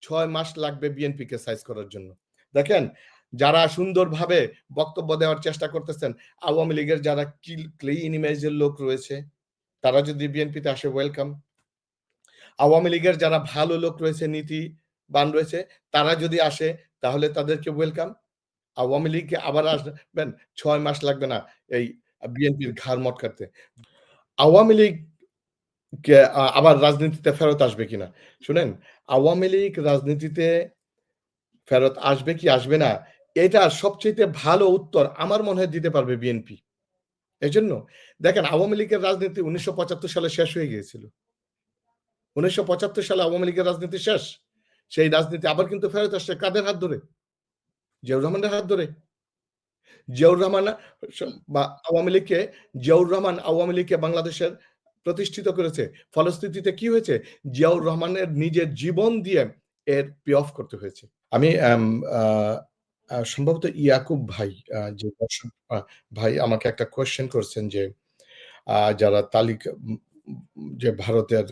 6 মাস লাগবে বিএনপিকে সাইজ করার জন্য। দেখেন, যারা সুন্দরভাবে বক্তব্য দেওয়ার চেষ্টা করতেছেন, আওয়ামী লীগের যারা ক্লিন ইমেজের লোক রয়েছে, তারা যদি বিএনপিতে আসে ওয়েলকাম। আওয়ামী লীগের যারা ভালো লোক রয়েছে, নীতিবান রয়েছে, তারা যদি আসে তাহলে তাদেরকে ওয়েলকাম। আওয়ামী লীগকে আবার আসবেন, 6 মাস লাগবে না এই বিএনপির ঘাড় মটকাতে। আওয়ামী লীগ আবার রাজনীতিতে ফেরত আসবে কিনা? শুনেন, আওয়ামী লীগ রাজনীতিতে ফেরত আসবে কি আসবে না, এটার সবচাইতে ভালো উত্তর আমার মনে হয় দিতে পারবে বিএনপি। এজন্য দেখেন, আওয়ামী লীগের রাজনীতি ১৯৭৫ সালে শেষ হয়ে গিয়েছিল। ১৯৭৫ সালে আওয়ামী লীগের রাজনীতি শেষ। সেই রাজনীতি আবার কিন্তু ফেরত আসছে কাদের হাত ধরে? জিয়াউর রহমানের হাত ধরে। জিয়াউর রহমান বা আওয়ামী লীগকে জিয়াউর রহমান আওয়ামী লীগকে বাংলাদেশের প্রতিষ্ঠিত করেছে। ফলশ্রুতিতে কি হয়েছে? জিয়াউর রহমানের নিজের জীবন দিয়ে এর পে অফ করতে হয়েছে। আমি সম্ভবত ইয়াকুব ভাই, যে দর্শক ভাই আমাকে একটা কোয়েশ্চেন করছেন যে যারা তালিকা যে ভারতের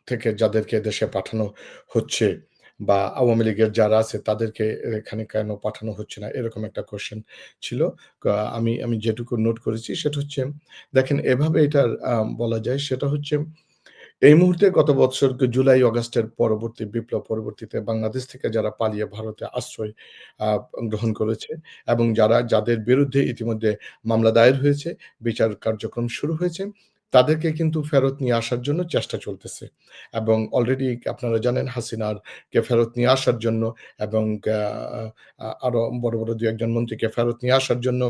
থেকে যাদেরকে দেশে পাঠানো হচ্ছে বা আওয়ামী লীগের যারা আছে তাদেরকে এখানে কেন পাঠানো হচ্ছে না? এরকম একটা কোয়েশ্চেন ছিল। আমি যেটুকু নোট করেছি সেটা হচ্ছে, দেখেন এভাবে এটা বলা যায়, সেটা হচ্ছে এই মুহূর্তে গত বছর জুলাই অগাস্টের পরবর্তী বিপ্লব পরবর্তীতে বাংলাদেশ থেকে যারা পালিয়ে ভারতে আশ্রয় আ গ্রহণ করেছে এবং যাদের বিরুদ্ধে ইতিমধ্যে মামলা দায়ের হয়েছে, বিচার কার্যক্রম শুরু হয়েছে, তাদেরকে কিন্তু ফেরত নিয়ে আসার জন্য চেষ্টা চলতেছে। এবং অলরেডি আপনারা জানেন হাসিনাকে ফেরত নিয়ে আসার জন্য এবং আরো বড়, বড় ২-১ জন মন্ত্রীকে ফেরত নিয়ে আসার জন্য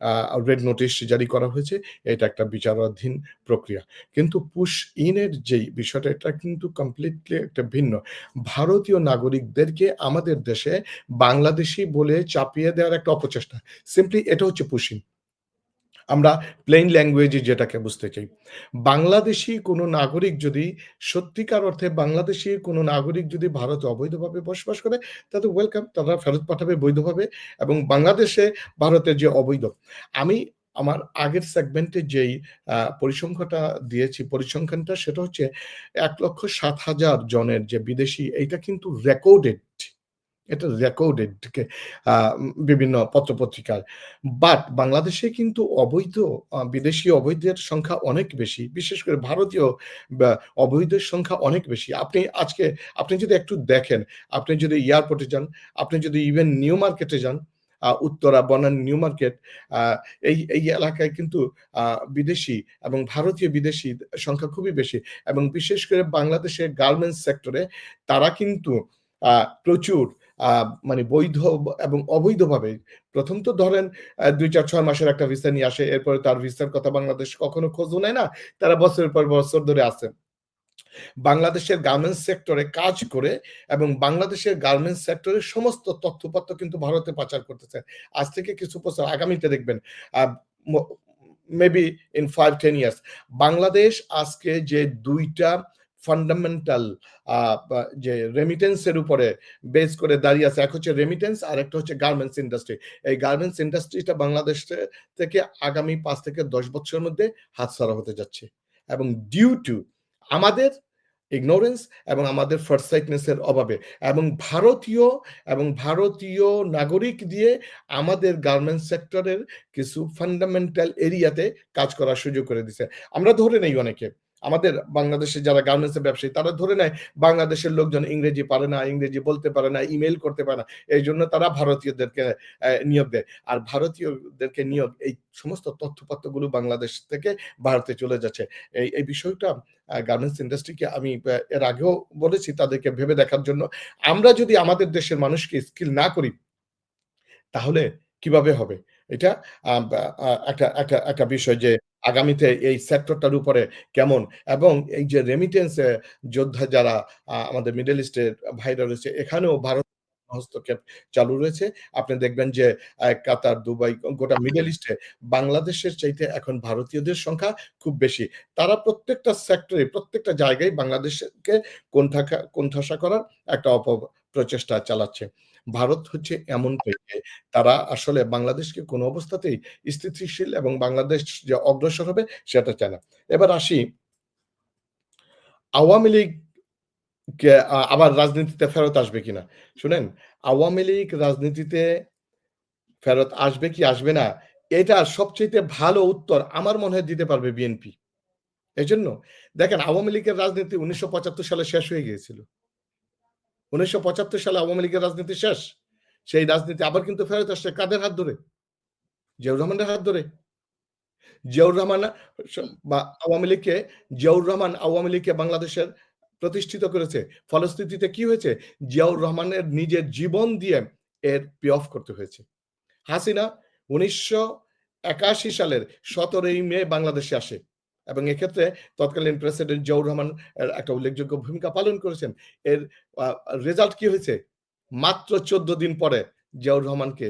আ রেড নোটিশ জারি করা হয়েছে। এটা একটা বিচারাধীন প্রক্রিয়া। কিন্তু পুশ ইন এর যেই বিষয়টা, এটা কিন্তু কমপ্লিটলি একটা ভিন্ন। ভারতীয় নাগরিকদেরকে আমাদের দেশে বাংলাদেশী বলে চাপিয়ে দেওয়ার একটা অপচেষ্টা। সিম্পলি এটা হচ্ছে পুশিং। আমরা প্লেইন ল্যাঙ্গুয়েজে যেটাকে বুঝতে চাই। বাংলাদেশী কোনো নাগরিক যদি সত্যিকার অর্থে বাংলাদেশী কোনো নাগরিক যদি ভারতে অবৈধভাবে বসবাস করে, তাদের ওয়েলকাম, তারা ফেরত পাঠাবে বৈধভাবে। এবং বাংলাদেশে ভারতের যে অবৈধ, আমি আমার আগের সেগমেন্টে যেই পরিসংখ্যাটা দিয়েছি, পরিসংখ্যানটা সেটা হচ্ছে ১,৭০,০০০ জনের যে বিদেশী, এইটা কিন্তু রেকর্ডেড। এটা রেকর্ডেড আ বিভিন্ন পত্র-পত্রিকায়। বাট বাংলাদেশে কিন্তু বিদেশি অবৈধের সংখ্যা অনেক বেশি। বিশেষ করে ভারতীয় বা অবৈধের সংখ্যা অনেক বেশি। আপনি যদি একটু দেখেন, আপনি যদি এয়ারপোর্টে যান, আপনি যদি ইভেন নিউ মার্কেটে যান, উত্তরা বনাম নিউ মার্কেট, আ এই এলাকায় কিন্তু আ বিদেশি এবং ভারতীয় বিদেশি সংখ্যা খুবই বেশি। এবং বিশেষ করে বাংলাদেশের গার্মেন্টস সেক্টরে তারা কিন্তু আ প্রচুর আ মানে বৈধ এবং অবৈধভাবে, ১ম তো ধরেন ২, ৪, ৬ মাসের একটা ভিসা নিয়ে আসে। এরপরে তার ভিসার কথা বাংলাদেশ কখনো খোঁজও নেয় না। তারা বছরের পর বছর ধরে আছে। বাংলাদেশের গার্মেন্টস সেক্টরে কাজ করে এবং বাংলাদেশের গার্মেন্টস সেক্টরের সমস্ত তথ্যপত্র কিন্তু ভারতে পাচার করতেছে। আজ থেকে কিছু বছর আগামীতে দেখবেন, আ ম মেবি ইন 5-10 ইয়ার্স বাংলাদেশ আজকে যে ২ টা ফান্ডামেন্টাল আ বা যে রেমিটেন্স এর উপরে বেস করে দাঁড়িয়ে আছে। এক হচ্ছে রেমিটেন্স, আরেকটা হচ্ছে গার্মেন্টস ইন্ডাস্ট্রি। এই গার্মেন্টস ইন্ডাস্ট্রিটা বাংলাদেশ থেকে আগামী ৫ থেকে ১০ বছরের মধ্যে হাতছাড়া হতে যাচ্ছে। এবং ডিউ টু আমাদের ইগনোরেন্স এবং আমাদের ফরসাইটনেস এর অভাবে এবং ভারতীয় নাগরিক দিয়ে আমাদের গার্মেন্টস সেক্টরের কিছু ফান্ডামেন্টাল এরিয়াতে কাজ করার সুযোগ করে দিছে। আমরা ধরে নেই অনেকে। আমাদের বাংলাদেশে যারা গার্মেন্টস এর ব্যবসায়ী তারা ধরে নেয় বাংলাদেশের লোকজন ইংরেজি পারে না, ইংরেজি বলতে পারে না, ইমেইল করতে পারে না। এইজন্য তারা ভারতীয়দেরকে নিয়োগ দেয়। আর ভারতীয়দেরকে নিয়োগ, এই সমস্ত তথ্যপত্রগুলো বাংলাদেশ থেকে ভারতে চলে যাচ্ছে। এই বিষয়টা গার্মেন্টস ইন্ডাস্ট্রিকে আমি এর আগেও বলেছি তাদেরকে ভেবে দেখার জন্য। আমরা যদি আমাদের দেশের মানুষকে স্কিল না করি, তাহলে কিভাবে হবে? এটা আ বা একটা বিষয় যে আগামীতে এই সেক্টরটার উপরে কেমন, এবং এই যে রেমিটেন্স যোদ্ধা যারা আমাদের মিডল ইস্টের ভাইরা রয়েছে, এখানেও ভারত হস্তক্ষেপ চালু রয়েছে। আপনি দেখবেন যে কাতার, দুবাই, গোটা মিডল ইস্টে বাংলাদেশের চাইতে এখন ভারতীয়দের সংখ্যা খুব বেশি। তারা প্রত্যেকটা সেক্টরে, প্রত্যেকটা জায়গায় বাংলাদেশকে কোণঠাসা করার একটা প্রচেষ্টা চালাচ্ছে। ভারত হচ্ছে এমনটাই যে তারা আসলে বাংলাদেশকে কোনো অবস্থাতেই স্থিতিশীল এবং বাংলাদেশ যে অগ্রসর হবে সেটা চায় না। এবার আসি, আওয়ামী লীগ কে আবার রাজনীতিতে ফেরত আসবে কিনা? শুনেন, আওয়ামী লীগ রাজনীতিতে ফেরত আসবে কি আসবে না, এটার সবচাইতে ভালো উত্তর আমার মনে হয় দিতে পারবে বিএনপি। এজন্য দেখেন আওয়ামী লীগের রাজনীতি ১৯৭৫ সালে শেষ হয়ে গিয়েছিল। ১৯৭৫ সালে আওয়ামী লীগের রাজনীতি শেষ। সেই রাজনীতি আবার কিন্তু ফেরত আসছে কাদের হাত ধরে? জিয়াউর রহমানের হাত ধরে। জিয়াউর রহমান স বা আওয়ামী লীগকে জিয়াউর রহমান আওয়ামী লীগকে বাংলাদেশের প্রতিষ্ঠিত করেছে। ফলশ্রুতিতে কি হয়েছে? জিয়াউর রহমানের নিজের জীবন দিয়ে এর পে অফ করতে হয়েছে। হাসিনা ১৯৮১ সালের ১৭ই মে বাংলাদেশে আসে এবং এক্ষেত্রে তৎকালীন প্রেসিডেন্ট জিয়াউর রহমান একটা উল্লেখযোগ্য ভূমিকা পালন করেছেন। এর আ রেজাল্ট কি হয়েছে? মাত্র ১৪ দিন পরে জিয়াউর রহমানকে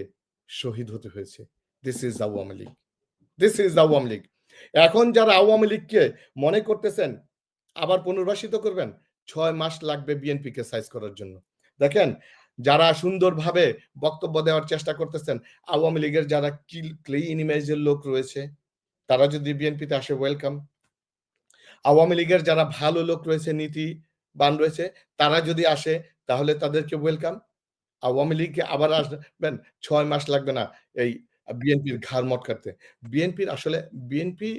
শহীদ হতে হয়েছে। This is Awami League. This is Awami League. এখন যারা আওয়ামী লীগকে মনে করতেছেন আবার পুনর্বাসিত করবেন, ৬ মাস লাগবে বিএনপিকে সাইজ করার জন্য। দেখেন, যারা সুন্দরভাবে বক্তব্য দেওয়ার চেষ্টা করতেছেন, আওয়ামী লীগের যারা ক্লিন ইমেজের লোক রয়েছে, তারা যদি বিএনপিতে আসে ওয়েলকাম। আওয়ামী লীগের যারা ভালো লোক রয়েছে, নীতিবান রয়েছে, তারা যদি আসে তাহলে তাদেরকে ওয়েলকাম। আওয়ামী লীগকে আবার আসবেন ৬ মাস লাগবে না এই বিএনপির ঘাড় মটকাতে। বিএনপির আসলে বিএনপি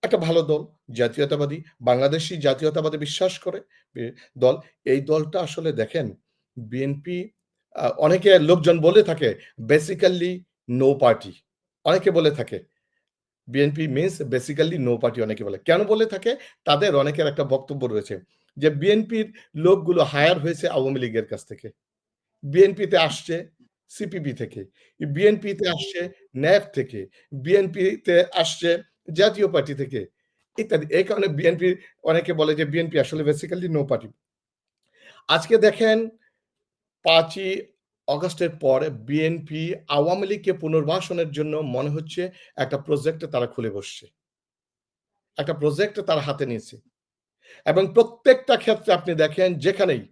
একটা ভালো দল, জাতীয়তাবাদী, বাংলাদেশী জাতীয়তাবাদে বিশ্বাস করে এ দল। এই দলটা আসলে দেখেন বিএনপি অনেকে লোকজন বলে থাকে বেসিক্যালি নো পার্টি। অনেকে বলে থাকে BNP means basically no party অনেকে বলে। কেন বলে থাকে? তাদের অনেকের একটা বক্তব্য রয়েছে যে বিএনপির লোকগুলো হায়ার হয়েছে আওয়ামী লীগের কাছ থেকে। বিএনপিতে আসছে সিপিবি থেকে, বিএনপিতে আসছে ন্যাপ থেকে, বিএনপিতে আসছে জাতীয় পার্টি থেকে ইত্যাদি। এই কারণে বিএনপি অনেকে বলে যে বিএনপি আসলে বেসিক্যালি নো পার্টি। আজকে দেখেন ৫ই অগাস্টের পর বিএনপি আওয়ামী লীগকে পুনর্বাসনের জন্য মনে হচ্ছে একটা প্রজেক্ট তারা খুলে বসছে। একটা প্রজেক্ট তারা হাতে নিয়েছে। এবং প্রত্যেকটা ক্ষেত্রে আপনি দেখেন যেখানেই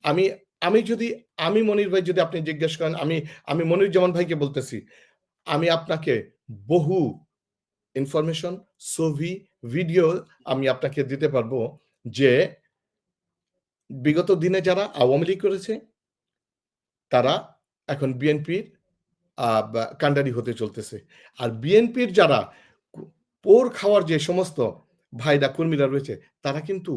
আমি আমি যদি আমি মনির ভাই যদি আপনি জিজ্ঞেস করেন আমি মনিরুজ্জামান ভাইকে বলতেছি, আমি আপনাকে বহু ইনফরমেশন, ছবি, ভিডিও আমি আপনাকে দিতে পারবো যে বিগত দিনে যারা আওয়ামী লীগ করেছে তারা এখন বিএনপির কান্ডারি হতে চলতেছে। আর বিএনপির যারা কু পোর খাওয়ার যে সমস্ত ভাইরা কর্মীরা রয়েছে তারা কিন্তু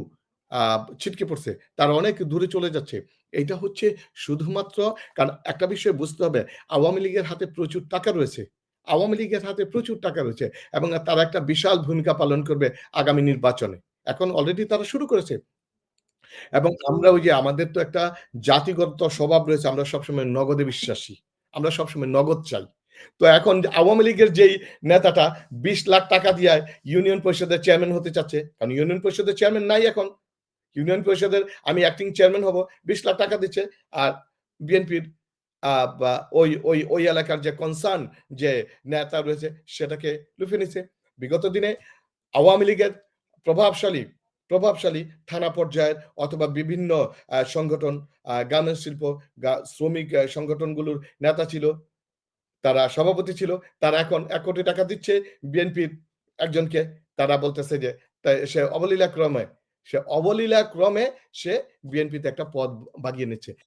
আ ছিটকে পড়ছে। তারা অনেক দূরে চলে যাচ্ছে। এইটা হচ্ছে শুধুমাত্র কারণ একটা বিষয় বুঝতে হবে আওয়ামী লীগের হাতে প্রচুর টাকা রয়েছে। আওয়ামী লীগের হাতে প্রচুর টাকা রয়েছে এবং তারা একটা বিশাল ভূমিকা পালন করবে আগামী নির্বাচনে। এখন অলরেডি তারা শুরু করেছে। এবং আমরা ওই যে আমাদের তো একটা জাতিগত স্বভাব রয়েছে আমরা সবসময় নগদে বিশ্বাসী। আমরা সবসময় নগদ চাই। তো এখন আওয়ামী লীগের যেই নেতাটা ২০,০০,০০০ টাকা দিয়ে ইউনিয়ন পরিষদের চেয়ারম্যান হতে চাচ্ছে। কারণ ইউনিয়ন পরিষদের চেয়ারম্যান নাই এখন। ইউনিয়ন পরিষদের আমি অ্যাক্টিং চেয়ারম্যান হব। ২০,০০,০০০ টাকা দিচ্ছে। আর বিএনপির বা ওই এলাকার যে কনসার্ন যে নেতা রয়েছে সেটাকে লুফে নিচ্ছে। বিগত দিনে আওয়ামী লীগের প্রভাবশালী প্রভাবশালী থানা পর্যায়ের অথবা বিভিন্ন সংগঠন, গার্মেন্টস শিল্প, শ্রমিক সংগঠনগুলোর নেতা ছিল, তারা সভাপতি ছিল। তারা এখন ৳১,০০,০০,০০০ দিচ্ছে বিএনপির একজনকে। তারা বলতেছে যে সে অবলীলাক্রমে সে বিএনপিতে একটা পদ বাগিয়ে নিচ্ছে।